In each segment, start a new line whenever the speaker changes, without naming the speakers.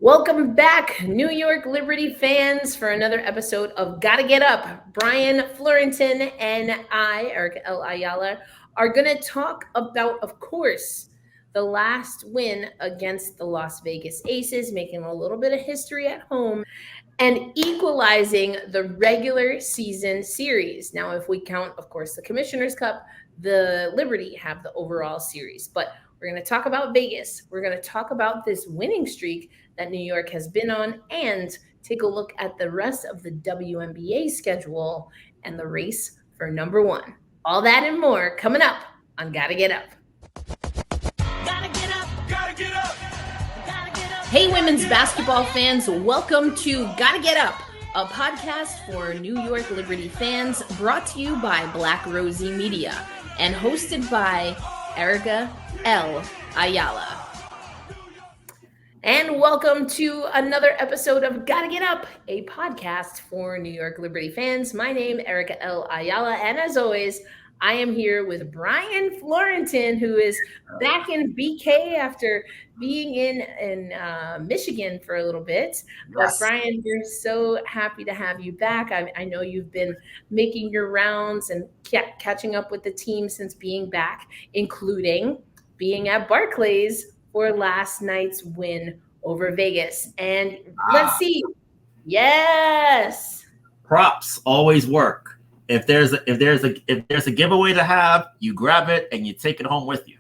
Welcome back, New York Liberty fans, for another episode of Gotta Get Up. Brian Fleurantin and I, Erica L. Ayala, are going to talk about, of course, the last win against the Las Vegas Aces, making a little bit of history at home and equalizing the regular season series. Now, if we count, of course, the Commissioner's Cup, the Liberty have the overall series. But we're going to talk about Vegas. We're going to talk about this winning streak that New York has been on and take a look at the rest of the WNBA schedule and the race for number one. All that and more coming up on Gotta Get Up. Gotta get up. Gotta get up. Hey, women's basketball fans, welcome to Gotta Get Up, a podcast for New York Liberty fans brought to you by Rosie Media and hosted by Erica L. Ayala. And welcome to another episode of Gotta Get Up, a podcast for New York Liberty fans. My name is Erica L. Ayala, and as always, I am here with Brian Fleurantin, who is back in BK after being in Michigan for a little bit. But Brian, we're so happy to have you back. I know you've been making your rounds and catching up with the team since being back, including being at Barclays for last night's win over Vegas. And let's see. Yes.
Props always work. If there's a giveaway to have, you grab it and you take it home with you.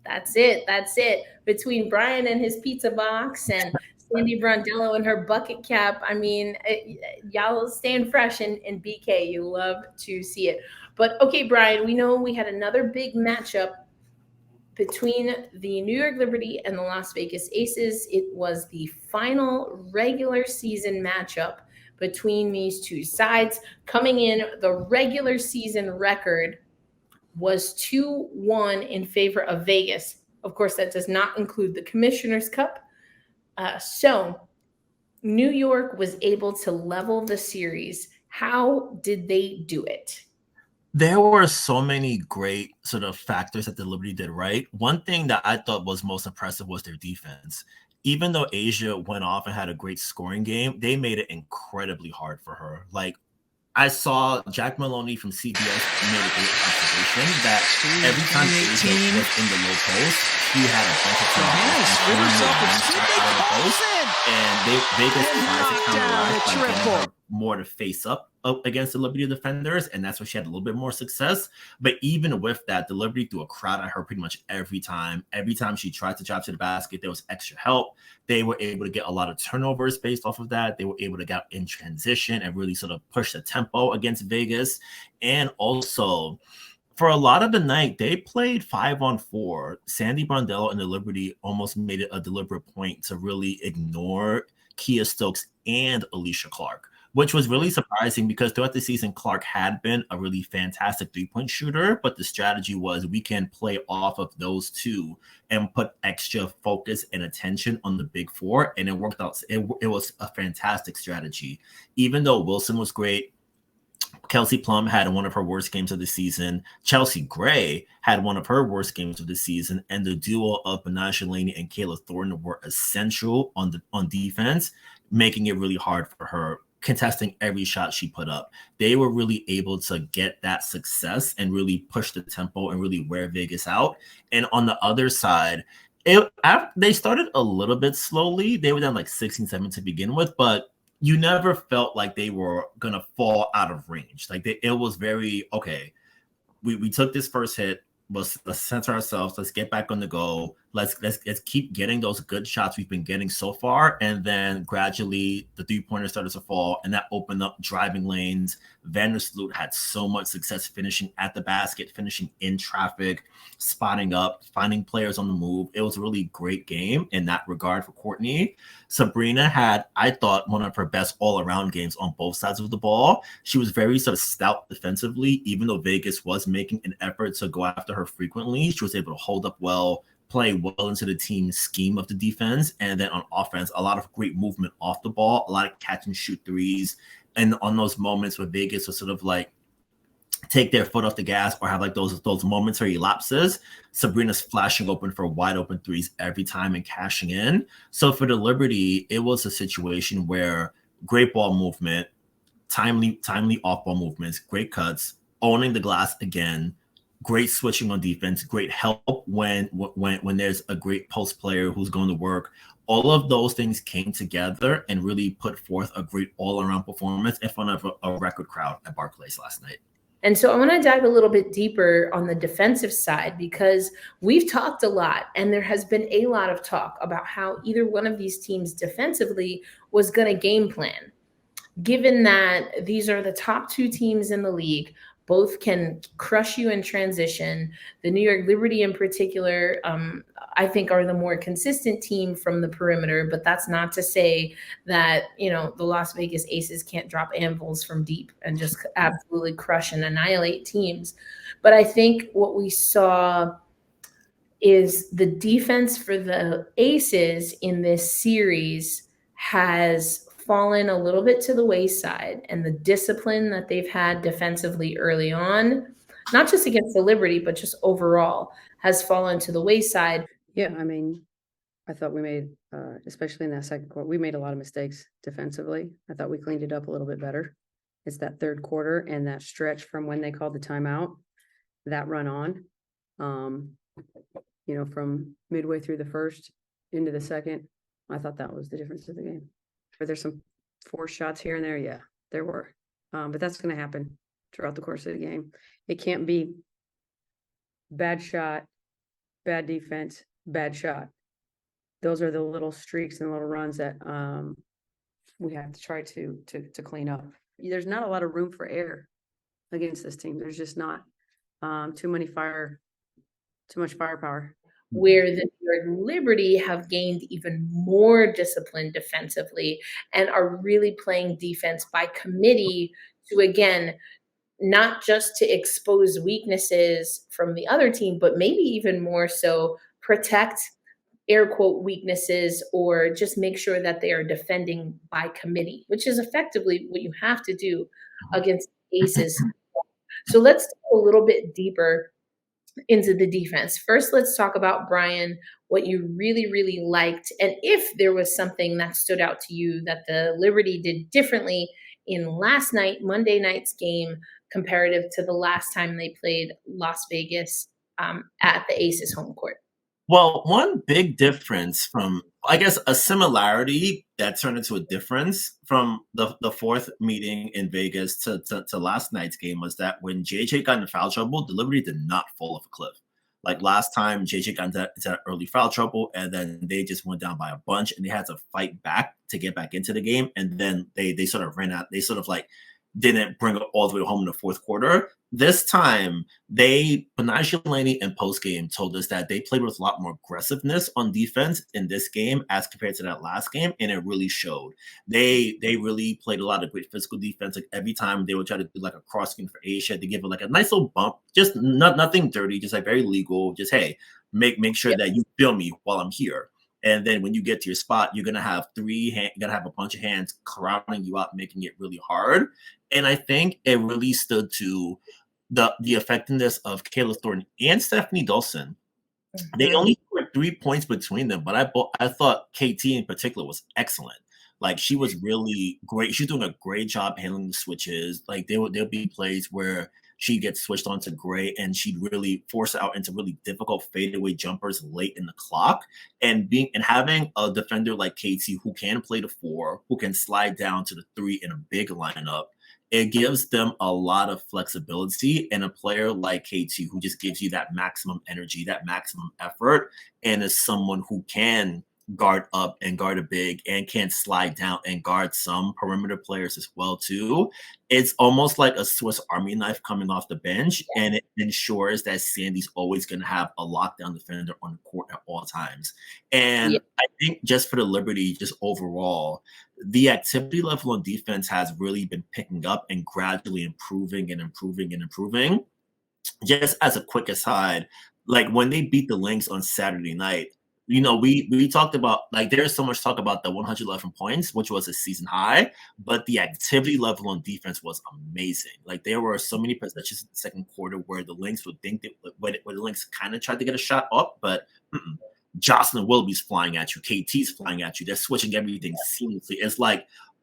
That's it. Between Brian and his pizza box and Sandy Brondello and her bucket cap, I mean, y'all staying fresh in BK. You love to see it. But okay, Brian, we know we had another big matchup between the New York Liberty and the Las Vegas Aces. It was the final regular season matchup between these two sides. Coming in, the regular season record was 2-1 in favor of Vegas. Of course, that does not include the Commissioner's Cup. So New York was able to level the series. How did they do it?
There were so many great sort of factors that the Liberty did right. One thing that I thought was most impressive was their defense. Even though Asia went off and had a great scoring game, they made it incredibly hard for her. Like, I saw Jack Maloney from CBS made a great observation that every time Asia was in the low post, he had a bunch of and Vegas tries to counteract by getting her more to face up against the Liberty defenders, and that's where she had a little bit more success. But even with that, the Liberty threw a crowd at her pretty much every time. Every time she tried to drive to the basket, there was extra help. They were able to get a lot of turnovers based off of that. They were able to get in transition and really sort of push the tempo against Vegas. And also, for a lot of the night, they played 5-on-4. Sandy Brondello and the Liberty almost made it a deliberate point to really ignore Kia Stokes and Alicia Clark, which was really surprising because throughout the season, Clark had been a really fantastic three-point shooter, but the strategy was we can play off of those two and put extra focus and attention on the big four, and it worked out. It was a fantastic strategy. Even though Wilson was great, Kelsey Plum had one of her worst games of the season. Chelsea Gray had one of her worst games of the season, and the duo of Menage Laney and Kayla Thornton were essential on defense, making it really hard for her, contesting every shot she put up. They were really able to get that success and really push the tempo and really wear Vegas out. And on the other side, they started a little bit slowly. They were down like 16-7 to begin with, but you never felt like they were going to fall out of range. Like it was very, okay, we took this first hit. Let's center ourselves. Let's get back on the go. Let's keep getting those good shots we've been getting so far. And then gradually the three-pointers started to fall, and that opened up driving lanes. Vandersloot had so much success finishing at the basket, finishing in traffic, spotting up, finding players on the move. It was a really great game in that regard for Courtney. Sabrina had, I thought, one of her best all-around games on both sides of the ball. She was very sort of stout defensively, even though Vegas was making an effort to go after her frequently. She was able to hold up well, play well into the team's scheme of the defense. And then on offense, a lot of great movement off the ball, a lot of catch and shoot threes. And on those moments where Vegas was sort of like take their foot off the gas or have like those momentary lapses, Sabrina's flashing open for wide open threes every time and cashing in. So for the Liberty, it was a situation where great ball movement, timely off ball movements, great cuts, owning the glass again, great switching on defense, great help when there's a great post player who's going to work. All of those things came together and really put forth a great all-around performance in front of a record crowd at Barclays last night.
And so I want to dive a little bit deeper on the defensive side, because we've talked a lot and there has been a lot of talk about how either one of these teams defensively was going to game plan. Given that these are the top two teams in the league, both can crush you in transition. The New York Liberty in particular, I think, are the more consistent team from the perimeter, but that's not to say that, the Las Vegas Aces can't drop anvils from deep and just absolutely crush and annihilate teams. But I think what we saw is the defense for the Aces in this series has fallen a little bit to the wayside, and the discipline that they've had defensively early on, not just against the Liberty, but just overall, has fallen to the wayside.
Yeah, I mean, I thought we made, especially in that second quarter, we made a lot of mistakes defensively. I thought we cleaned it up a little bit better. It's that third quarter and that stretch from when they called the timeout, that run on, from midway through the first into the second. I thought that was the difference of the game. Were there some forced shots here and there? Yeah, there were. But that's going to happen throughout the course of the game. It can't be bad shot, bad defense, bad shot. Those are the little streaks and little runs that we have to try to clean up. There's not a lot of room for error against this team. There's just not too much firepower.
Where the New York Liberty have gained even more discipline defensively and are really playing defense by committee to, again, not just to expose weaknesses from the other team, but maybe even more so protect air quote weaknesses, or just make sure that they are defending by committee, which is effectively what you have to do against Aces. So let's go a little bit deeper into the defense. First, let's talk about, Brian, what you really, really liked, and if there was something that stood out to you that the Liberty did differently in last night, Monday night's game, comparative to the last time they played Las Vegas at the Aces home court.
Well, one big difference from, I guess, a similarity that turned into a difference from the fourth meeting in Vegas to last night's game was that when JJ got into foul trouble, the Liberty did not fall off a cliff. Like last time, JJ got into early foul trouble, and then they just went down by a bunch, and they had to fight back to get back into the game. And then they sort of ran out. They sort of like didn't bring it all the way home in the fourth quarter. This time, Panay Laney in postgame told us that they played with a lot more aggressiveness on defense in this game as compared to that last game, and it really showed. They really played a lot of great physical defense. Like every time they would try to do like a cross screen for Asia, they give it like a nice little bump, just nothing dirty, just like very legal. Just hey, make sure that you feel me while I'm here. And then when you get to your spot, you're gonna have you're gonna have a bunch of hands crowding you out, making it really hard. And I think it really stood to the effectiveness of Kayla Thornton and Stephanie Dolson. Mm-hmm. They only scored 3 points between them, but I thought KT in particular was excellent. Like she was really great. She's doing a great job handling the switches. Like there'll be plays where she gets switched onto Gray and she'd really force out into really difficult fadeaway jumpers late in the clock. And having a defender like KT who can play the 4, who can slide down to the 3 in a big lineup, it gives them a lot of flexibility, and a player like KT who just gives you that maximum energy, that maximum effort, and is someone who can guard up and guard a big and can slide down and guard some perimeter players as well too. It's almost like a Swiss Army knife coming off the bench, and it ensures that Sandy's always going to have a lockdown defender on the court at all times. And I think just for the Liberty, just overall, the activity level on defense has really been picking up and gradually improving. Just as a quick aside, like when they beat the Lynx on Saturday night, we talked about, like, there's so much talk about the 111 points, which was a season high, but the activity level on defense was amazing. Like, there were so many possessions in the second quarter where the Lynx would think that where the Lynx kind of tried to get a shot up, but Jocelyn Willoughby's flying at you, KT's flying at you. They're switching everything seamlessly.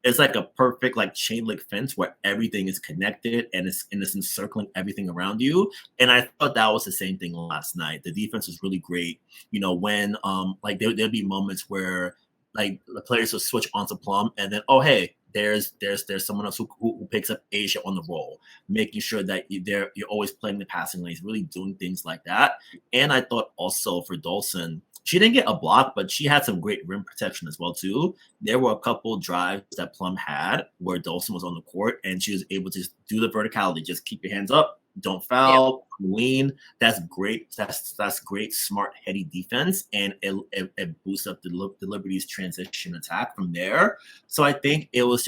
It's like a perfect like chain link fence where everything is connected and it's encircling everything around you. And I thought that was the same thing last night. The defense was really great. When like there'd be moments where like the players would switch onto Plum and then, oh hey, there's someone else who picks up Asia on the roll, making sure that you're always playing the passing lanes, really doing things like that. And I thought also for Dolson, she didn't get a block, but she had some great rim protection as well too. There were a couple drives that Plum had where Dolson was on the court and she was able to just do the verticality, just keep your hands up, don't foul, lean. That's great. That's great, smart, heady defense, and it boosts up the Liberty's transition attack from there. So I think it was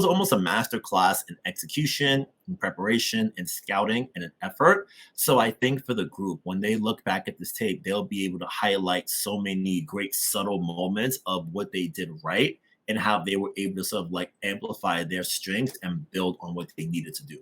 almost a master class in execution, in preparation, in scouting, and in effort. So I think for the group, when they look back at this tape, they'll be able to highlight so many great subtle moments of what they did right and how they were able to sort of like amplify their strengths and build on what they needed to do.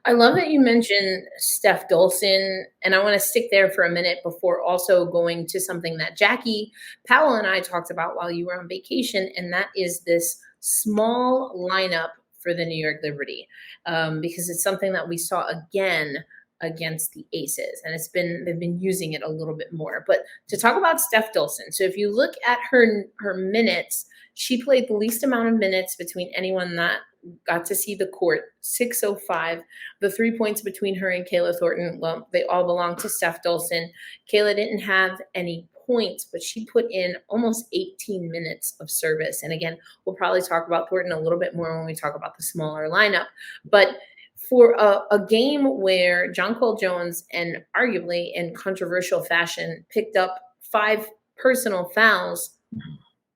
I love that you mentioned Steph Dolson, and I want to stick there for a minute before also going to something that Jackie Powell and I talked about while you were on vacation, and that is this small lineup for the New York Liberty, because it's something that we saw again against the Aces, and they've been using it a little bit more. But to talk about Steph Dolson, so if you look at her minutes, she played the least amount of minutes between anyone that got to see the court, 605. The 3 points between her and Kayla Thornton, well, they all belong to Steph Dolson. Kayla didn't have any points, but she put in almost 18 minutes of service. And again, we'll probably talk about Thornton a little bit more when we talk about the smaller lineup. But for a game where John Cole Jones, and arguably in controversial fashion, picked up 5 personal fouls,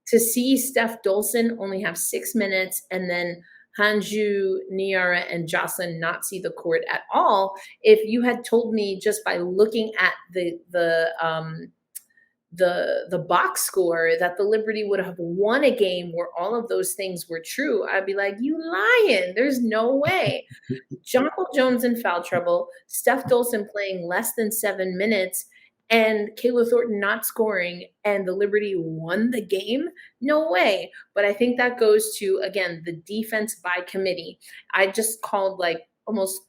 to see Steph Dolson only have 6 minutes and then Hanju, Niara, and Jocelyn not see the court at all. If you had told me just by looking at the box score that the Liberty would have won a game where all of those things were true, I'd be like, you lying. There's no way. John Cole Jones in foul trouble, Steph Dolson playing less than 7 minutes, and Kayla Thornton not scoring, and the Liberty won the game? No way. But I think that goes to, again, the defense by committee. I just called like almost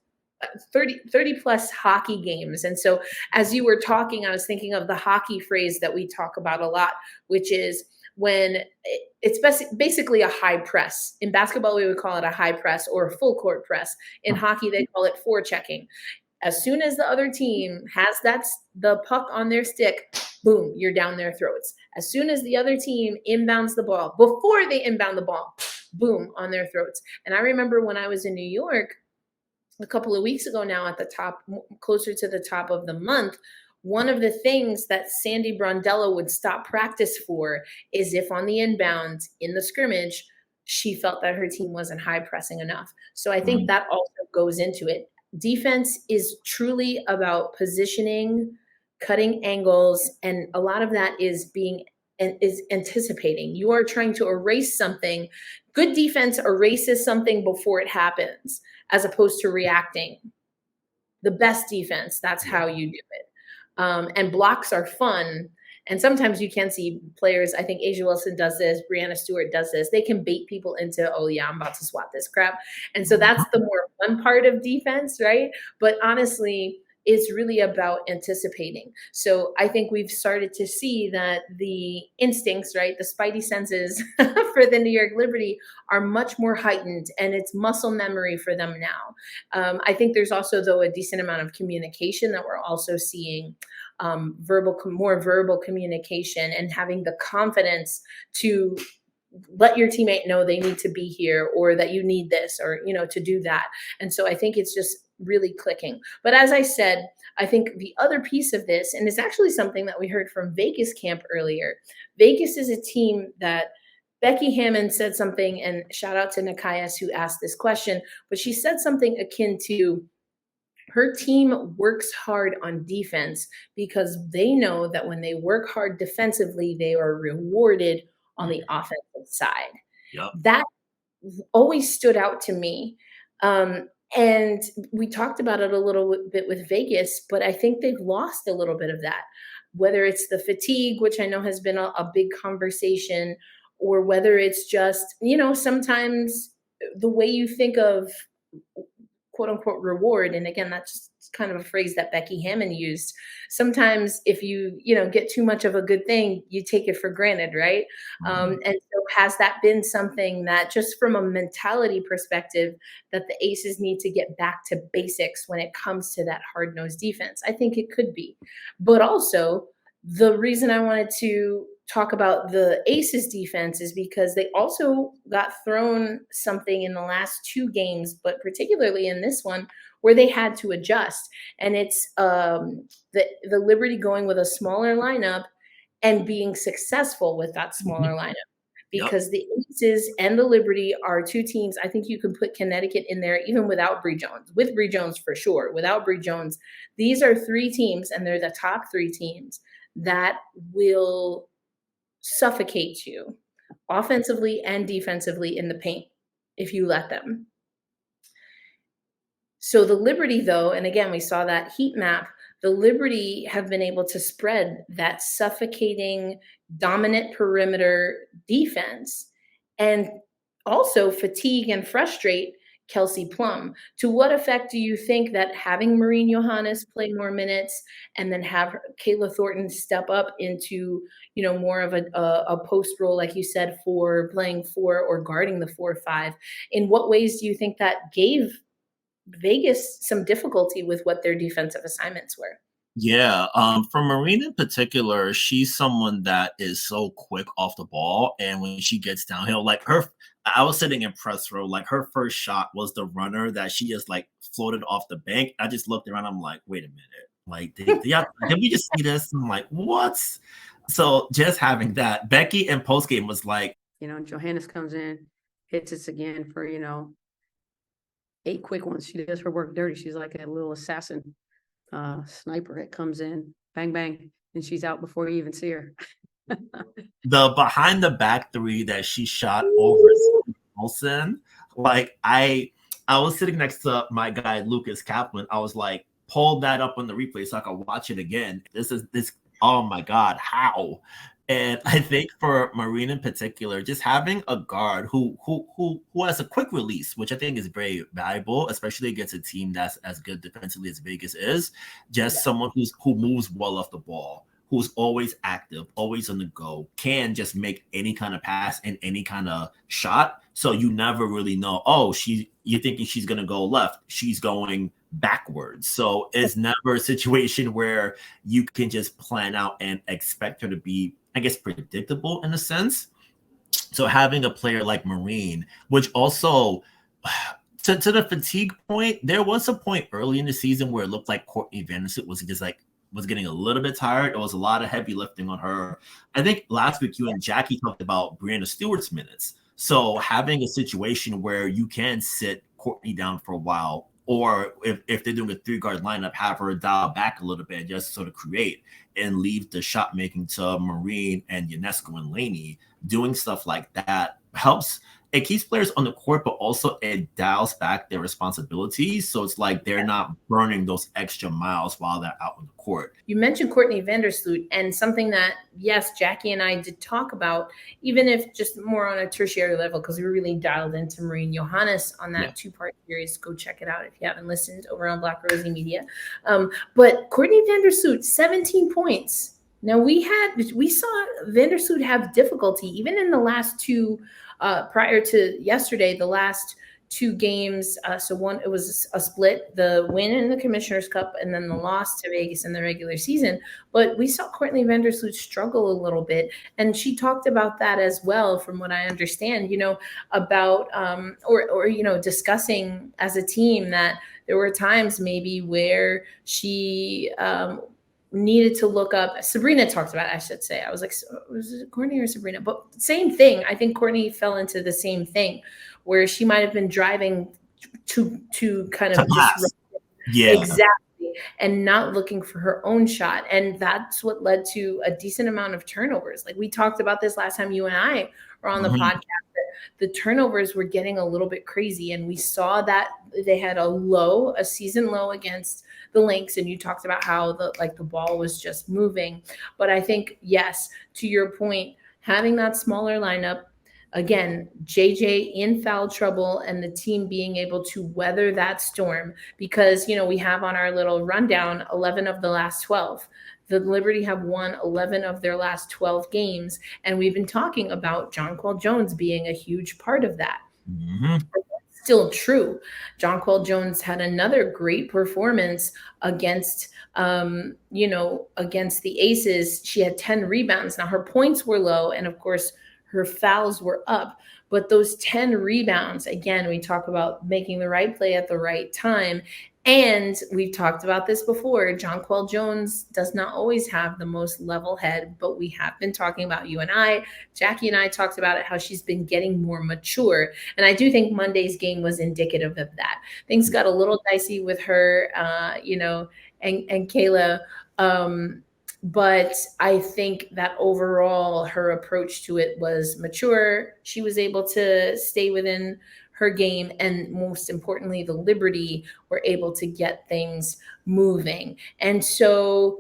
30 plus hockey games. And so as you were talking, I was thinking of the hockey phrase that we talk about a lot, which is when it's basically a high press. In basketball, we would call it a high press or a full court press. In hockey, they call it forechecking. As soon as the other team has the puck on their stick, boom, you're down their throats. As soon as the other team inbounds the ball, before they inbound the ball, boom, on their throats. And I remember when I was in New York a couple of weeks ago now, at the top, closer to the top of the month, one of the things that Sandy Brondello would stop practice for is if on the inbound in the scrimmage, she felt that her team wasn't high pressing enough. So I think that also goes into it. Defense is truly about positioning, cutting angles, and a lot of that is anticipating. You are trying to erase something. Good defense erases something before it happens, as opposed to reacting. The best defense, that's how you do it. And blocks are fun. And sometimes you can see players, I think Asia Wilson does this, Brianna Stewart does this. They can bait people into, oh yeah, I'm about to swat this crap. And so that's the more fun part of defense, right? But honestly, it's really about anticipating. So I think we've started to see that the instincts, right, the spidey senses for the New York Liberty are much more heightened, and it's muscle memory for them now. I think there's also, though, a decent amount of communication that we're also seeing, more verbal communication, and having the confidence to let your teammate know they need to be here, or that you need this, or, to do that. And so I think it's just really clicking. But as I said, I think the other piece of this, and it's actually something that we heard from Vegas camp earlier. Vegas is a team that Becky Hammond said something, and shout out to Nikias who asked this question, but she said something akin to her team works hard on defense because they know that when they work hard defensively, they are rewarded on the offensive side.
Yep.
That always stood out to me. And we talked about it a little bit with Vegas, but I think they've lost a little bit of that, whether it's the fatigue, which I know has been a big conversation, or whether it's just, sometimes the way you think of quote unquote reward. And again, that's just kind of a phrase that Becky Hammon used. Sometimes if you get too much of a good thing, you take it for granted, right? And so has that been something that, just from a mentality perspective, that the Aces need to get back to basics when it comes to that hard-nosed defense? I think it could be. But also, the reason I wanted to talk about the Aces defense is because they also got thrown something in the last two games, but particularly in this one, where they had to adjust. And it's the Liberty going with a smaller lineup and being successful with that smaller lineup. Because the Aces and the Liberty are two teams. I think you can put Connecticut in there even without Bree Jones. With Bree Jones, for sure. Without Bree Jones, these are three teams, and they're the top three teams that will suffocate you offensively and defensively in the paint if you let them. So the Liberty, though, and again, we saw that heat map, the Liberty have been able to spread that suffocating, dominant perimeter defense and also fatigue and frustrate Kelsey Plum. To what effect do you think that having Maureen Johannes play more minutes and then have Kayla Thornton step up into, more of a post role, like you said, for playing 4 or guarding the 4-5, in what ways do you think that gave Vegas some difficulty with what their defensive assignments were?
Yeah, for Marine in particular, she's someone that is so quick off the ball, and when she gets downhill, like I was sitting in press row, like her first shot was the runner that she just like floated off the bank. I just looked around, I'm like, wait a minute, like did we just see this? I'm like, what? So just having that, Becky in postgame was like,
Johannes comes in, hits us again for 8 quick ones. She does her work dirty. She's like a little assassin. Sniper. It comes in, bang bang, and she's out before you even see her.
The behind the back 3 that she shot over Wilson, like I was sitting next to my guy Lucas Kaplan. I was like, pull that up on the replay so I can watch it again. This oh my god, how? And I think for Marine in particular, just having a guard who has a quick release, which I think is very valuable, especially against a team that's as good defensively as Vegas is. Just someone who moves well off the ball, who's always active, always on the go, can just make any kind of pass and any kind of shot. So you never really know, you're thinking she's going to go left. She's going backwards. So it's never a situation where you can just plan out and expect her to be, I guess, predictable in a sense. So having a player like Marine, which also, to the fatigue point, there was a point early in the season where it looked like Courtney Vandersoot was getting a little bit tired. It was a lot of heavy lifting on her. I think last week you and Jackie talked about Brianna Stewart's minutes. So having a situation where you can sit Courtney down for a while, or if they're doing a 3-guard lineup, have her dial back a little bit, just sort of create and leave the shot making to Marine and Ionescu and Laney. Doing stuff like that helps. It keeps players on the court, but also it dials back their responsibilities. So it's like they're not burning those extra miles while they're out on the court.
You mentioned Courtney Vandersloot, and something that, yes, Jackie and I did talk about, even if just more on a tertiary level, because we really dialed into Maureen Johannes on that 2-part series. Go check it out if you haven't listened over on Black Rosie Media. But Courtney Vandersloot, 17 points. Now we saw Vandersloot have difficulty even in the last 2 prior to yesterday, the last 2 games. So one, it was a split, the win in the Commissioner's Cup and then the loss to Vegas in the regular season. But we saw Courtney Vandersloot struggle a little bit. And she talked about that as well, from what I understand, about discussing as a team that there were times maybe where she needed to look up. Sabrina talked about it, I should say. I was like, was it Courtney or Sabrina? But same thing. I think Courtney fell into the same thing where she might have been driving to kind of disrupt
Yeah.
Exactly. And not looking for her own shot. And that's what led to a decent amount of turnovers. Like we talked about this last time you and I were on the podcast. The turnovers were getting a little bit crazy. And we saw that they had a season low against the Lynx. And you talked about how the ball was just moving. But I think, yes, to your point, having that smaller lineup, again, JJ in foul trouble and the team being able to weather that storm because, we have on our little rundown 11 of the last 12. The Liberty have won 11 of their last 12 games. And we've been talking about Jonquel Jones being a huge part of that. Still true. Jonquel Jones had another great performance against against the Aces. She had 10 rebounds. Now her points were low, and of course her fouls were up. But those 10 rebounds, again, we talk about making the right play at the right time. And we've talked about this before. Jonquel Jones does not always have the most level head, but we have been talking about Jackie and I talked about it, how she's been getting more mature. And I do think Monday's game was indicative of that. Things got a little dicey with her, and Kayla. But I think that overall her approach to it was mature. She was able to stay within her game. And most importantly, the Liberty were able to get things moving. And so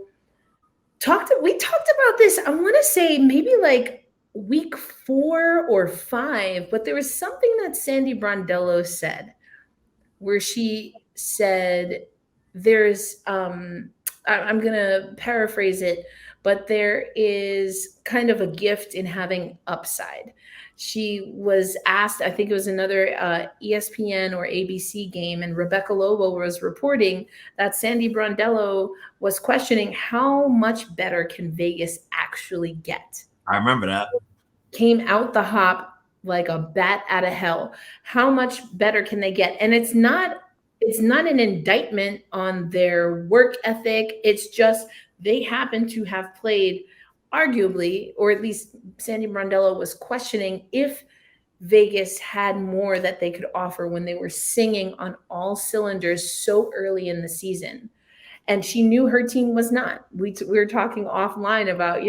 we talked about this, I want to say maybe like week 4 or 5, but there was something that Sandy Brondello said where she said there's, I'm going to paraphrase it, but there is kind of a gift in having upside. She was asked, I think it was another ESPN or ABC game, and Rebecca Lobo was reporting that Sandy Brondello was questioning how much better can Vegas actually get.
I remember that.
Came out the hop like a bat out of hell. How much better can they get? And it's not an indictment on their work ethic. It's just they happen to have played arguably, or at least Sandy Brondello was questioning if Vegas had more that they could offer when they were singing on all cylinders so early in the season. And she knew her team was not. We were talking offline about,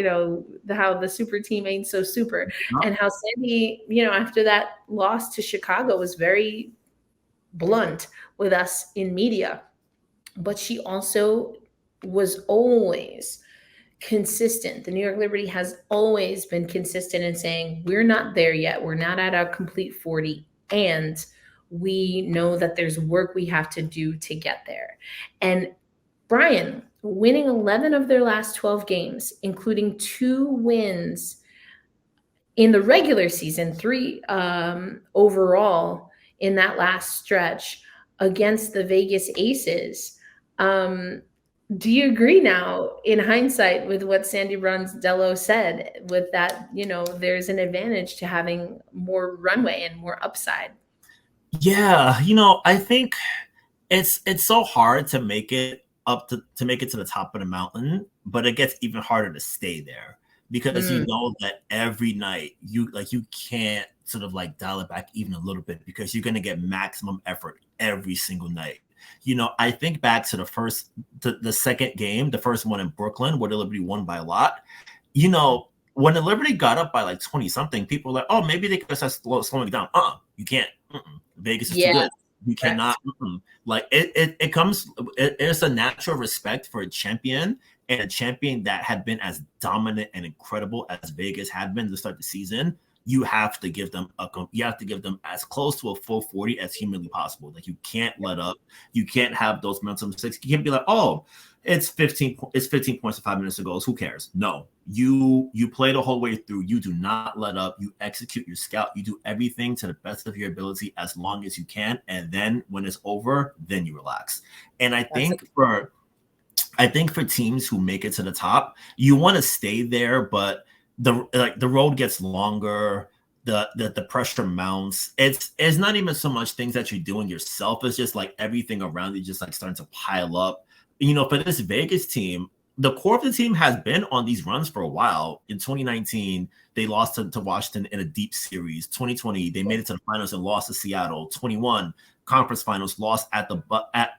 how the super team ain't so super. And how Sandy, after that loss to Chicago was very blunt with us in media. But she also was always consistent. The New York Liberty has always been consistent in saying, we're not there yet. We're not at our complete 40. And we know that there's work we have to do to get there. And Brian, winning 11 of their last 12 games, including 2 wins in the regular season, 3 overall in that last stretch against the Vegas Aces. Do you agree now, in hindsight, with what Sandy Brondello said, with that, there's an advantage to having more runway and more upside?
Yeah, I think it's so hard to make it to make it to the top of the mountain, but it gets even harder to stay there because you know that every night you can't sort of like dial it back even a little bit because you're going to get maximum effort every single night. I think back to the second game, the first one in Brooklyn, where the Liberty won by a lot. When the Liberty got up by like 20 something, people were like, oh, maybe they could start slowing it down. You can't. Vegas is too good. You cannot. Like it comes. It's a natural respect for a champion, and a champion that had been as dominant and incredible as Vegas had been to start the season. You have to give them as close to a full 40 as humanly possible. Like, you can't let up. You can't have those mental mistakes. You can't be like, oh, it's 15 points in 5 minutes ago. Who cares? No, you play the whole way through. You do not let up. You execute your scout. You do everything to the best of your ability as long as you can. And then when it's over, then you relax. And I think for teams who make it to the top, you want to stay there, but the road gets longer, the pressure mounts. It's not even so much things that you're doing yourself. It's just like everything around you just like starting to pile up. For this Vegas team, the core of the team has been on these runs for a while. In 2019, they lost to Washington in a deep series. 2020, they made it to the finals and lost to Seattle. 21, conference finals, lost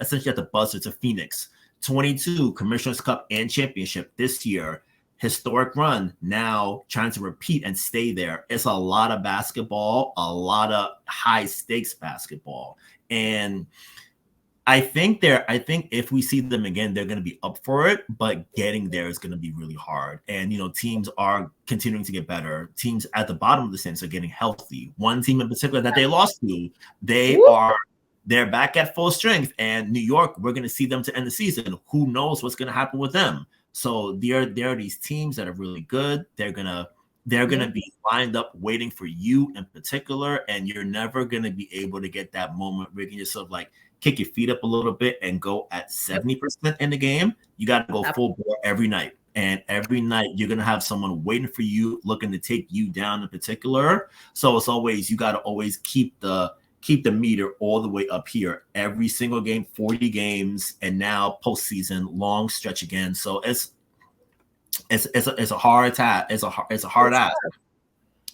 essentially at the buzzer to Phoenix. 22 Commissioner's Cup and championship this year. Historic run, now trying to repeat and stay there. It's a lot of basketball, a lot of high stakes basketball. And I think if we see them again, they're going to be up for it, but getting there is going to be really hard. And, teams are continuing to get better. Teams at the bottom of the standings are getting healthy. One team in particular that they lost to, they're back at full strength. And New York, we're going to see them to end the season. Who knows what's going to happen with them? So there are these teams that are really good. They're gonna be lined up waiting for you in particular, and you're never gonna be able to get that moment where you can just sort of like kick your feet up a little bit and go at 70% in the game. You got to go full bore every night, and every night you're gonna have someone waiting for you, looking to take you down in particular. So it's always, you got to always keep the meter all the way up here. Every single game, 40 games, and now postseason, long stretch again. So it's a hard task. It's a hard ask.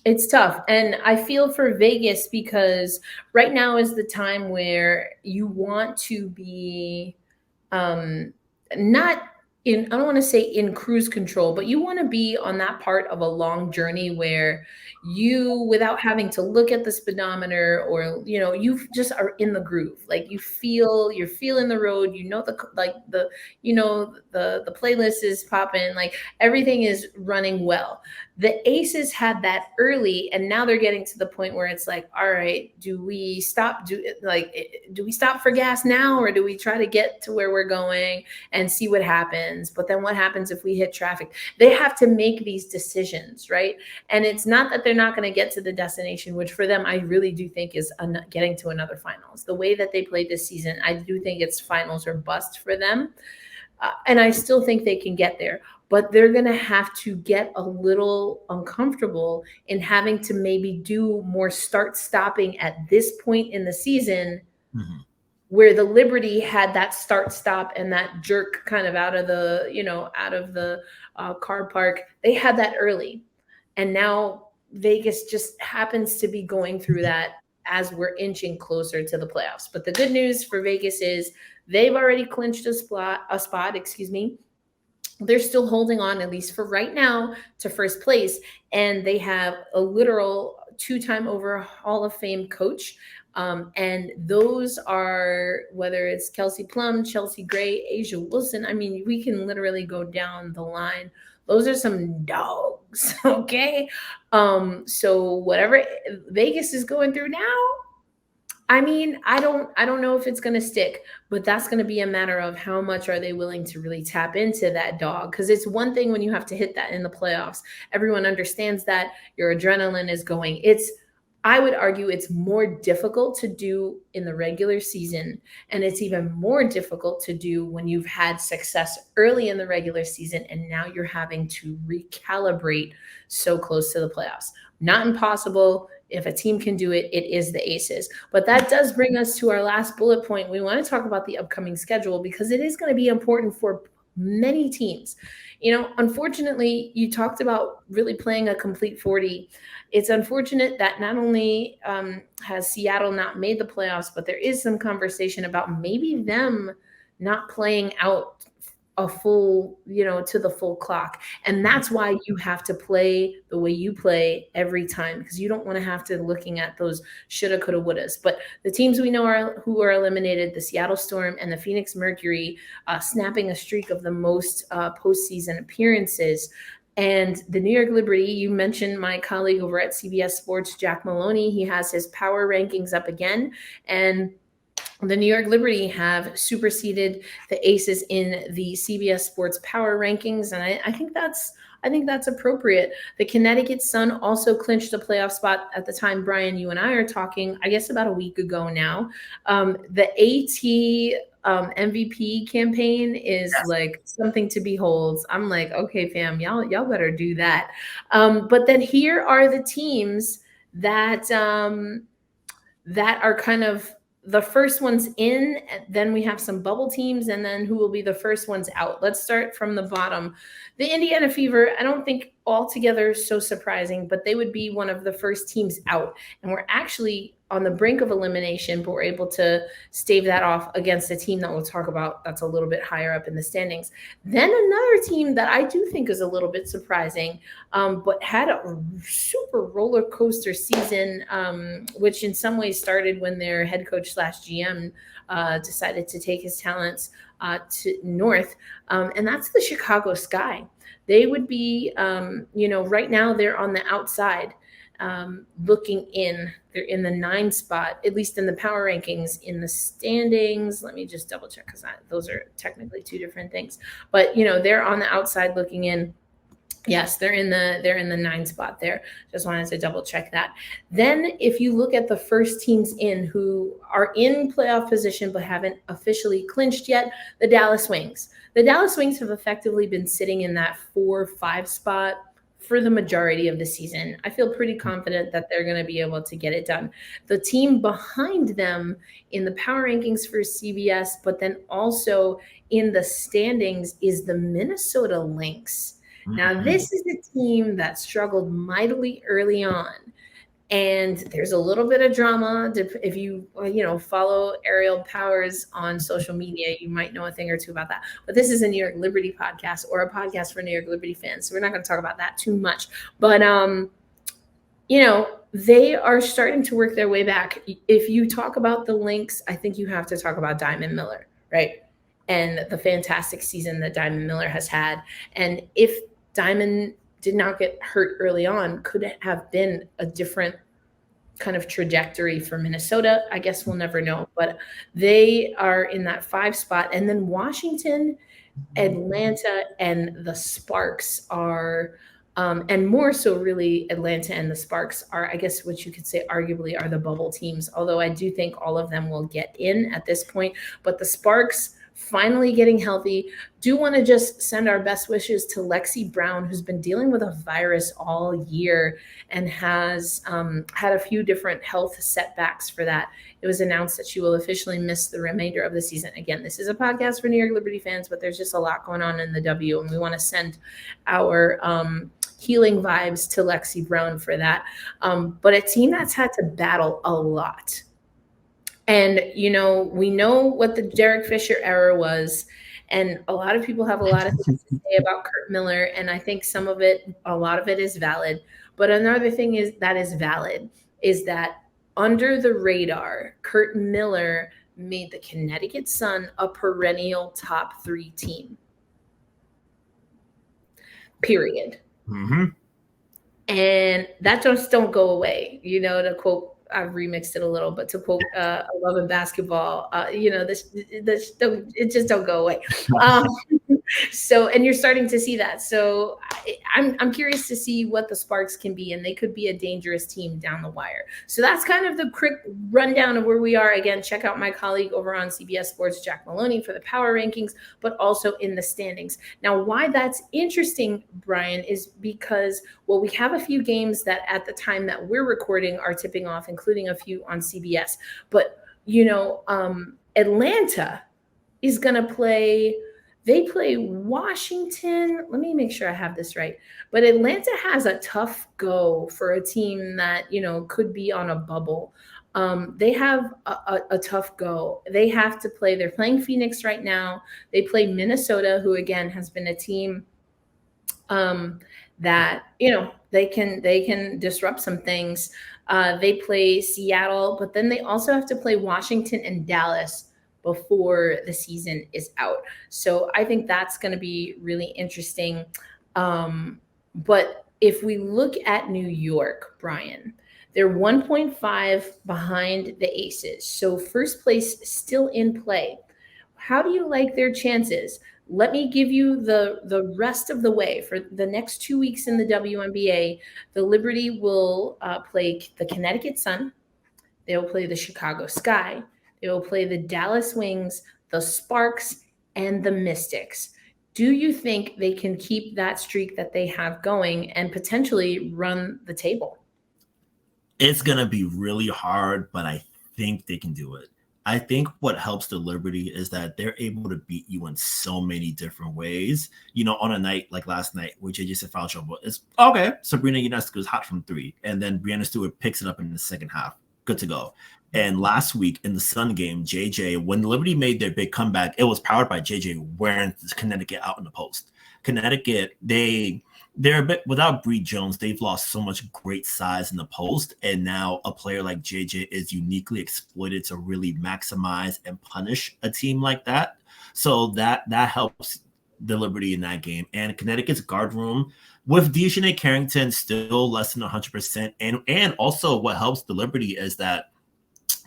It's tough. And I feel for Vegas because right now is the time where you want to be not in, I don't want to say in cruise control, but you want to be on that part of a long journey where you, without having to look at the speedometer or, you just are in the groove. Like you're feeling the road, the playlist is popping, like everything is running well. The Aces had that early, and now they're getting to the point where it's like, all right, do we stop for gas now, or do we try to get to where we're going and see what happens? But then what happens if we hit traffic? They have to make these decisions, right? And it's not that they're not going to get to the destination, which for them, I really do think is getting to another finals. The way that they played this season, I do think it's finals or bust for them. And I still think they can get there, but they're going to have to get a little uncomfortable in having to maybe do more start-stopping at this point in the season, where the Liberty had that start-stop and that jerk kind of out of the car park. They had that early, and now Vegas just happens to be going through that as we're inching closer to the playoffs. But the good news for Vegas is they've already clinched a spot. They're still holding on, at least for right now, to first place. And they have a literal 2-time over Hall of Fame coach. And those are, whether it's Kelsey Plum, Chelsea Gray, Asia Wilson. I mean, we can literally go down the line. Those are some dogs, okay? So whatever Vegas is going through now, I mean, I don't know if it's going to stick, but that's going to be a matter of how much are they willing to really tap into that dog. Because it's one thing when you have to hit that in the playoffs. Everyone understands that your adrenaline is going. I would argue it's more difficult to do in the regular season, and it's even more difficult to do when you've had success early in the regular season and now you're having to recalibrate so close to the playoffs. Not impossible. If a team can do it, it is the Aces. But that does bring us to our last bullet point. We want to talk about the upcoming schedule because it is going to be important for many teams. Unfortunately, you talked about really playing a complete 40. It's unfortunate that not only has Seattle not made the playoffs, but there is some conversation about maybe them not playing out a full, to the full clock. And that's why you have to play the way you play every time, because you don't want to have to looking at those shoulda, coulda, wouldas. But the teams we know who are eliminated, the Seattle Storm and the Phoenix Mercury, snapping a streak of the most postseason appearances. And the New York Liberty, you mentioned my colleague over at CBS Sports, Jack Maloney. He has his power rankings up again. And the New York Liberty have superseded the Aces in the CBS Sports Power Rankings, and I think that's appropriate. The Connecticut Sun also clinched a playoff spot at the time, Brian, you and I are talking, I guess about a week ago now. The AT MVP campaign is like something to behold. I'm like, okay, fam, y'all better do that. But then here are the teams that are kind of the first ones in, then we have some bubble teams, and then who will be the first ones out. Let's start from the bottom. The Indiana Fever, I don't think altogether so surprising, but they would be one of the first teams out. And we're actually on the brink of elimination, but were able to stave that off against a team that we'll talk about that's a little bit higher up in the standings. Then another team that I do think is a little bit surprising, but had a super roller coaster season, which in some ways started when their head coach / GM decided to take his talents to north, and that's the Chicago Sky. They would be, right now they're on the outside, looking in. They're in the 9 spot, at least in the power rankings. In the standings, let me just double check, because those are technically 2 different things. But they're on the outside looking in. Yes, they're in the 9 spot there. Just wanted to double check that. Then if you look at the first teams in who are in playoff position but haven't officially clinched yet, the Dallas Wings. The Dallas Wings have effectively been sitting in that 4-5 spot for the majority of the season. I feel pretty confident that they're going to be able to get it done. The team behind them in the power rankings for CBS, but then also in the standings, is the Minnesota Lynx. Now, this is a team that struggled mightily early on, and there's a little bit of drama. If you follow Ariel Powers on social media, you might know a thing or two about that. But this is a New York Liberty podcast, or a podcast for New York Liberty fans, so we're not going to talk about that too much. But they are starting to work their way back. If you talk about the Lynx, I think you have to talk about Diamond Miller, right? And the fantastic season that Diamond Miller has had. And if Diamond did not get hurt early on, could it have been a different kind of trajectory for Minnesota? I guess we'll never know. But they are in that 5 spot. And then Washington, Atlanta, and the Sparks are, and more so really Atlanta and the Sparks are, I guess what you could say arguably are the bubble teams, although I do think all of them will get in at this point. But the Sparks finally getting healthy. Do want to just send our best wishes to Lexi Brown, who's been dealing with a virus all year and has had a few different health setbacks for that. It was announced that she will officially miss the remainder of the season. Again, this is a podcast for New York Liberty fans, but there's just a lot going on in the W, and we want to send our healing vibes to Lexi Brown for that. But a team that's had to battle a lot. And, we know what the Derek Fisher era was, and a lot of people have a lot of things to say about Kurt Miller, and I think a lot of it is valid. But another thing is valid is that under the radar, Kurt Miller made the Connecticut Sun a perennial top 3 team. Period.
Mm-hmm.
And that just don't go away. To quote, I've remixed it a little, but to quote I Love in Basketball, it just don't go away. So, and you're starting to see that. So I'm curious to see what the Sparks can be, and they could be a dangerous team down the wire. So that's kind of the quick rundown of where we are. Again, check out my colleague over on CBS Sports, Jack Maloney, for the power rankings, but also in the standings. Now, why that's interesting, Brian, is because, well, we have a few games that at the time that we're recording are tipping off, including a few on CBS. But, Atlanta is going to play. They play Washington. Let me make sure I have this right. But Atlanta has a tough go for a team that, could be on a bubble. They have a tough go. They have to play. They're playing Phoenix right now. They play Minnesota, who, again, has been a team that, they can disrupt some things. They play Seattle, but then they also have to play Washington and Dallas before the season is out. So I think that's going to be really interesting. But if we look at New York, Brian, they're 1.5 behind the Aces. So first place still in play. How do you like their chances? Let me give you the rest of the way. For the next 2 weeks in the WNBA, the Liberty will play the Connecticut Sun. They will play the Chicago Sky. They will play the Dallas Wings, the Sparks, and the Mystics. Do you think they can keep that streak that they have going and potentially run the table?
It's going to be really hard, but I think they can do it. I think what helps the Liberty is that they're able to beat you in so many different ways. On a night like last night, where JJ said foul trouble, it's okay. Sabrina Ionescu is hot from 3, and then Brianna Stewart picks it up in the second half. good to go. And last week in the Sun game, JJ, when Liberty made their big comeback, it was powered by JJ wearing Connecticut out in the post. Connecticut, they're a bit without Bree Jones. They've lost so much great size in the post, and now a player like JJ is uniquely exploited to really maximize and punish a team like that. So that helps the Liberty in that game. And Connecticut's guard room with Dejanay Carrington still less than 100%, and also what helps the Liberty is that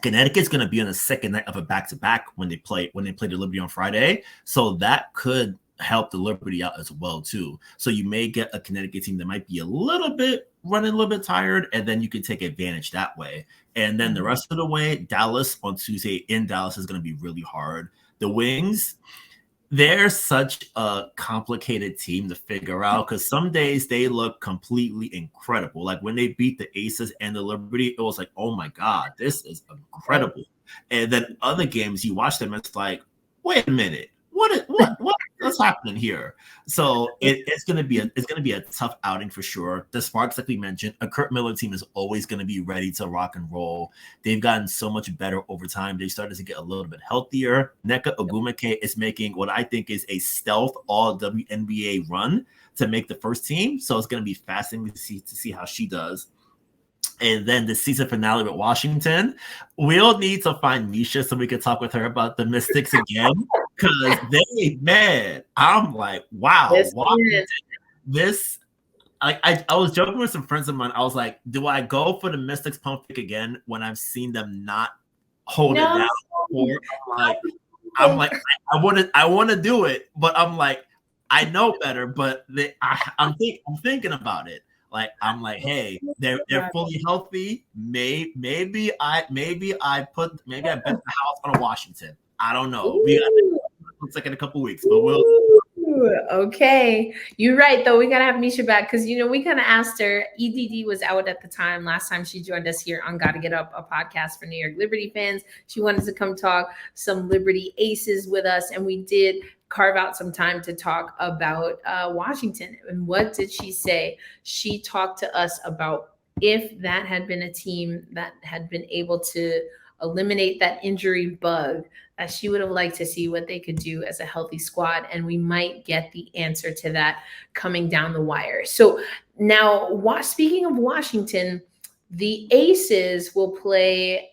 Connecticut's going to be on the second night of a back-to-back when they play the Liberty on Friday. So that could help the Liberty out as well too. So you may get a Connecticut team that might be running a little bit tired, and then you can take advantage that way. And then the rest of the way, Dallas on Tuesday in Dallas is going to be really hard. The Wings, they're such a complicated team to figure out because some days they look completely incredible. Like when they beat the Aces and the Liberty, it was like, oh my God, this is incredible. And then other games, you watch them, it's like, wait a minute, what's happening here? So it's gonna be a tough outing for sure. The Sparks, like we mentioned, a Kurt Miller team is always gonna be ready to rock and roll. They've gotten so much better over time. They started to get a little bit healthier. Nneka Ogwumike is making what I think is a stealth all WNBA run to make the first team. So it's gonna be fascinating to see how she does. And then the season finale with Washington, we'll need to find Nisha so we can talk with her about the Mystics again. Because I'm like, wow, I was joking with some friends of mine. I was like, do I go for the Mystics pump pick again when I've seen them not hold it down before? I'm like, I want to do it, but I'm like, I know better, but I'm thinking about it. Like I'm like, hey, they're fully healthy. Maybe I bet the house on Washington. I don't know. Looks like in a couple weeks, but we'll.
Okay, you're right though. We gotta have Misha back because we kind of asked her. EDD was out at the time. Last time she joined us here on Gotta Get Up, a podcast for New York Liberty fans. She wanted to come talk some Liberty Aces with us, and we did carve out some time to talk about Washington. And what did she say? She talked to us about if that had been a team that had been able to eliminate that injury bug, that she would have liked to see what they could do as a healthy squad. And we might get the answer to that coming down the wire. So now, speaking of Washington, the Aces will play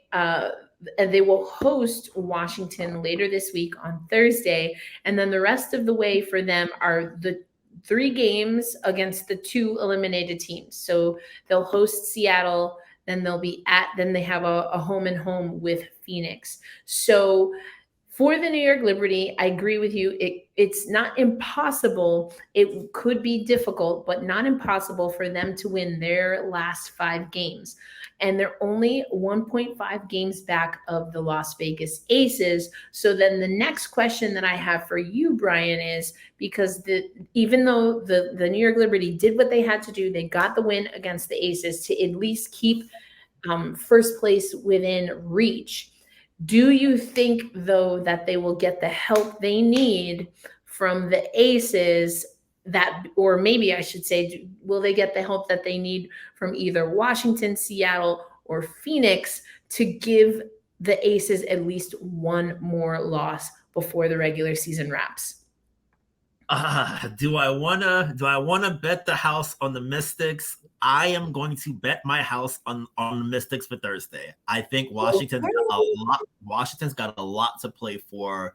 they will host Washington later this week on Thursday. And then the rest of the way for them are the 3 games against the 2 eliminated teams. So they'll host Seattle, then they have a home and home with Phoenix. So for the New York Liberty, I agree with you. It's not impossible. It could be difficult, but not impossible for them to win their last 5 games. And they're only 1.5 games back of the Las Vegas Aces. So then the next question that I have for you, Brian, is because even though the New York Liberty did what they had to do, they got the win against the Aces to at least keep first place within reach. Do you think, though, that they will get the help they need from the Aces or maybe I should say, will they get the help that they need from either Washington, Seattle, or Phoenix to give the Aces at least one more loss before the regular season wraps?
Do I wanna bet the house on the Mystics? I am going to bet my house on the Mystics for Thursday. I think Washington's got a lot to play for.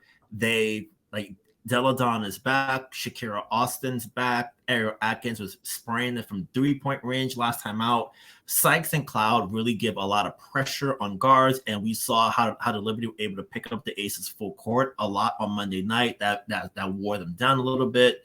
Deladon is back. Shakira Austin's back. Ariel Atkins was spraying it from 3-point range last time out. Sykes and Cloud really give a lot of pressure on guards, and we saw how the Liberty were able to pick up the Aces full court a lot on Monday night. That wore them down a little bit.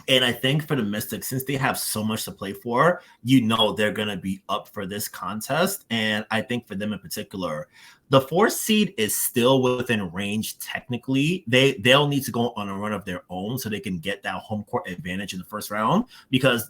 And I think for the Mystics, since they have so much to play for, they're going to be up for this contest. And I think for them in particular, the 4th seed is still within range technically. They'll need to go on a run of their own so they can get that home court advantage in the first round, because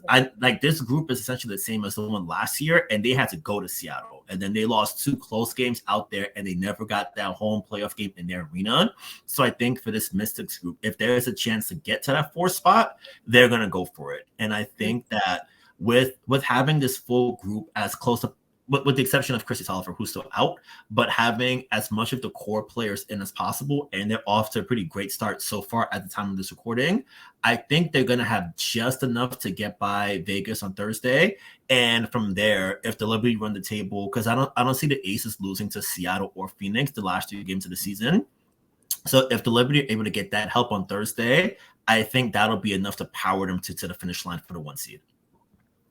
this group is essentially the same as the one last year, and they had to go to Seattle. And then they lost 2 close games out there, and they never got that home playoff game in their arena. So I think for this Mystics group, if there is a chance to get to that 4th spot, they're going to go for it. And I think that with having this full group as close to with the exception of Chrissy Tolliver, who's still out, but having as much of the core players in as possible, and they're off to a pretty great start so far at the time of this recording. I think they're going to have just enough to get by Vegas on Thursday. And from there, if the Liberty run the table, because I don't see the Aces losing to Seattle or Phoenix the last 2 games of the season. So if the Liberty are able to get that help on Thursday, I think that'll be enough to power them to the finish line for the 1 seed.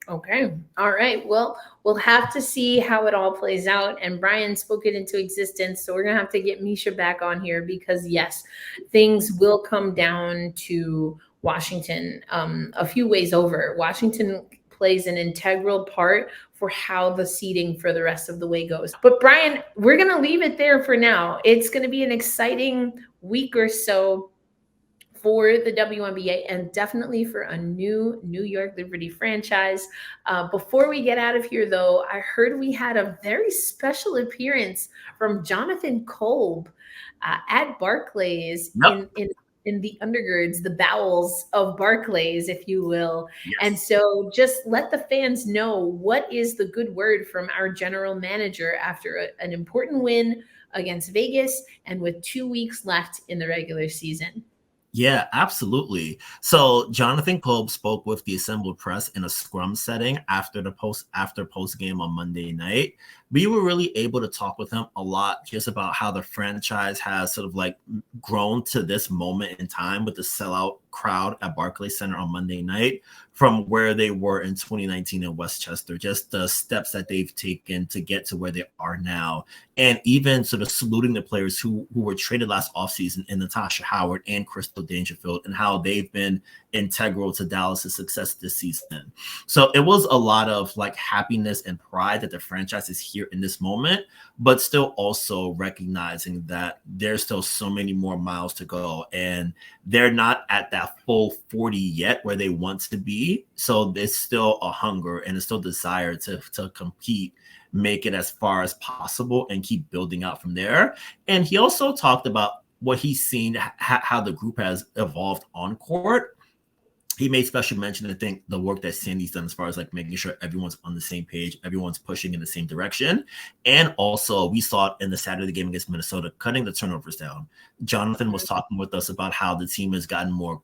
Okay. All right. Well, we'll have to see how it all plays out. And Brian spoke it into existence. So we're going to have to get Misha back on here because, yes, things will come down to Washington a few ways over. Washington plays an integral part for how the seeding for the rest of the way goes. But Brian, we're going to leave it there for now. It's going to be an exciting week or so for the WNBA and definitely for a new New York Liberty franchise. Before we get out of here, though, I heard we had a very special appearance from Jonathan Kolb at Barclays in the undergirds, the bowels of Barclays, if you will. Yes. And so just let the fans know, what is the good word from our general manager after an important win against Vegas and with 2 weeks left in the regular season?
Yeah, absolutely. So Jonathan Kolb spoke with the assembled press in a scrum setting after post game on Monday night. We were really able to talk with him a lot just about how the franchise has sort of like grown to this moment in time with the sellout crowd at Barclays Center on Monday night from where they were in 2019 in Westchester, just the steps that they've taken to get to where they are now. And even sort of saluting the players who were traded last offseason in Natasha Howard and Crystal Dangerfield and how they've been integral to Dallas's success this season. So it was a lot of like happiness and pride that the franchise is here in this moment, but still also recognizing that there's still so many more miles to go and they're not at that full 40 yet where they want to be. So there's still a hunger and it's still desire to compete, make it as far as possible and keep building out from there. And he also talked about what he's seen, how the group has evolved on court. He made special mention, I think, the work that Sandy's done as far as like making sure everyone's on the same page, everyone's pushing in the same direction. And also we saw it in the Saturday game against Minnesota, cutting the turnovers down. Jonathan was talking with us about how the team has gotten more,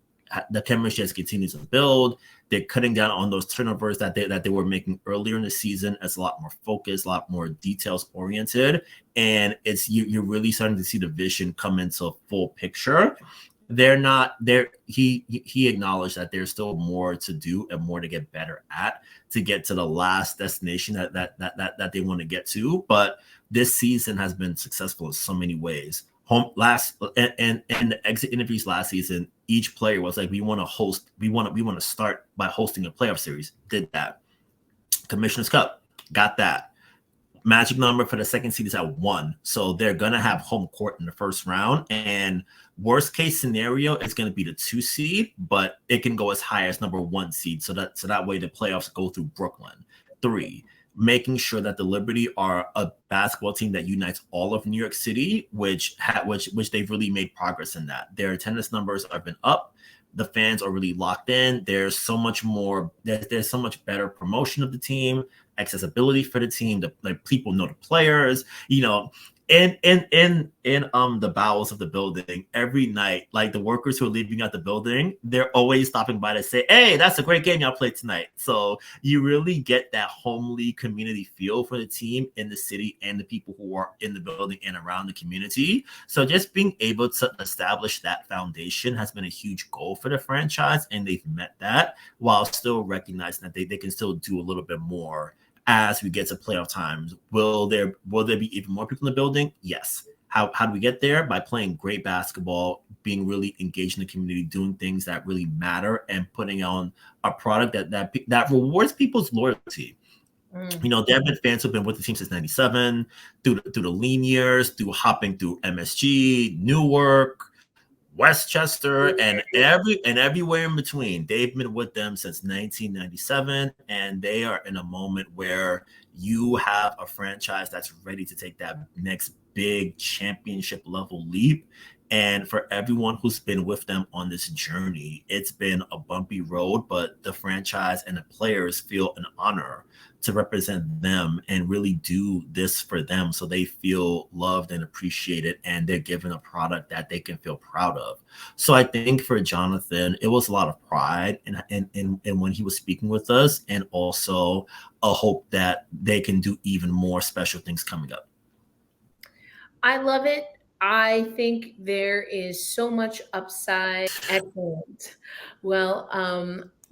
the chemistry has continued to build. They're cutting down on those turnovers that they were making earlier in the season as a lot more focused, a lot more details oriented. And it's you're really starting to see the vision come into a full picture. They're not there. He acknowledged that there's still more to do and more to get better at to get to the last destination that they want to get to. But this season has been successful in so many ways. And the exit interviews last season, each player was like, we want to start by hosting a playoff series. Did that. Commissioner's Cup, got that. Magic number for the second seed is at 1. So they're going to have home court in the first round. And worst case scenario is going to be the 2 seed, but it can go as high as number 1 seed. So that way the playoffs go through Brooklyn. 3, making sure that the Liberty are a basketball team that unites all of New York City, which they've really made progress in that. Their attendance numbers have been up. The fans are really locked in. There's so much more. There's so much better promotion of the team, accessibility for the team. Like people know the players, in the bowels of the building every night. Like the workers who are leaving out the building, they're always stopping by to say, "Hey, that's a great game y'all played tonight." So you really get that homely community feel for the team in the city and the people who are in the building and around the community. So just being able to establish that foundation has been a huge goal for the franchise, and they've met that while still recognizing that they can still do a little bit more as we get to playoff times. Will there be even more people in the building? Yes. How do we get there? By playing great basketball, being really engaged in the community, doing things that really matter, and putting on a product that rewards people's loyalty. There have been fans who've been with the team since '97, through the lean years, through hopping through MSG, Newark, Westchester, and everywhere in between. They've been with them since 1997, and they are in a moment where you have a franchise that's ready to take that next big championship level leap. And for everyone who's been with them on this journey, it's been a bumpy road, but the franchise and the players feel an honor to represent them and really do this for them, so they feel loved and appreciated, and they're given a product that they can feel proud of. So I think for Jonathan, it was a lot of pride in when he was speaking with us, and also a hope that they can do even more special things coming up.
I love it. I think there is so much upside. Excellent. Well,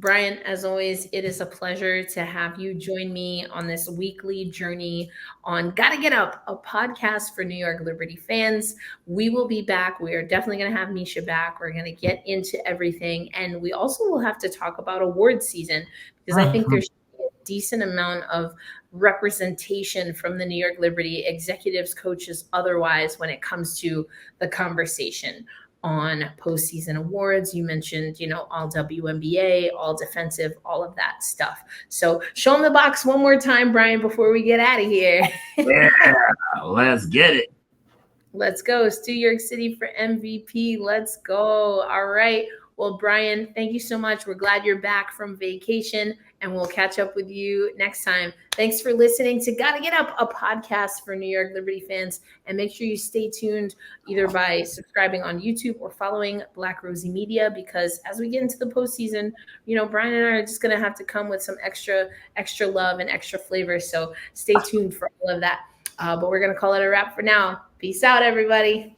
Brian, as always, it is a pleasure to have you join me on this weekly journey on Gotta Get Up, a podcast for New York Liberty fans. We will be back. We are definitely going to have Misha back. We're going to get into everything. And we also will have to talk about award season, because I think there's a decent amount of representation from the New York Liberty executives, coaches, otherwise, when it comes to the conversation on postseason awards. You mentioned, all WNBA, all defensive, all of that stuff. So show them the box one more time, Brian, before we get out of here.
Yeah, let's get it.
Let's go. Stu York City for MVP. Let's go. All right. Well, Brian, thank you so much. We're glad you're back from vacation, and we'll catch up with you next time. Thanks for listening to Gotta Get Up, a podcast for New York Liberty fans. And make sure you stay tuned either by subscribing on YouTube or following Black Rosie Media, because as we get into the postseason, Brian and I are just going to have to come with some extra love and extra flavor. So stay tuned for all of that. But we're going to call it a wrap for now. Peace out, everybody.